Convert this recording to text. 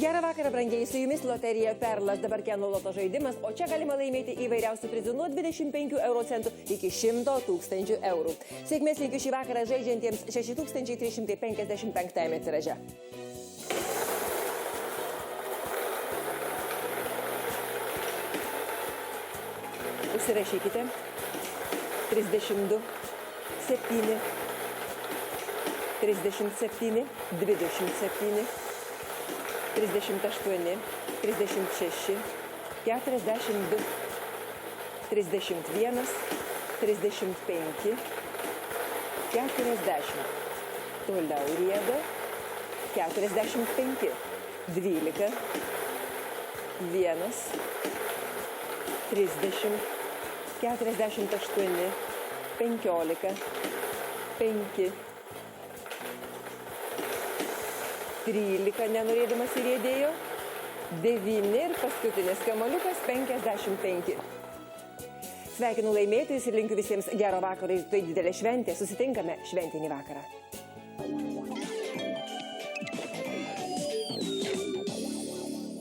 Gerą vakarą, brangiai, su jumis loterija Perlas, dabar Keno loto žaidimas, o čia galima laimėti įvairiausių prizų nuo 25 euro centų iki 100 000 eurų. Sėkmės linkiu šį vakarą žaidžiantiems 6355 tiraže. Užsirašykite 32 7 37 27 38, 36, 42, 31, 35, 40. Toliau rieda 45, 12, 1, 30, 48, 15, 5, 13 nenorėdamas įrėdėjo, 9 ir paskutinis kamuoliukas 55. Sveikinu laimėtojus ir linkiu visiems gero vakaro ir tai didelė šventė. Susitinkame šventinį vakarą.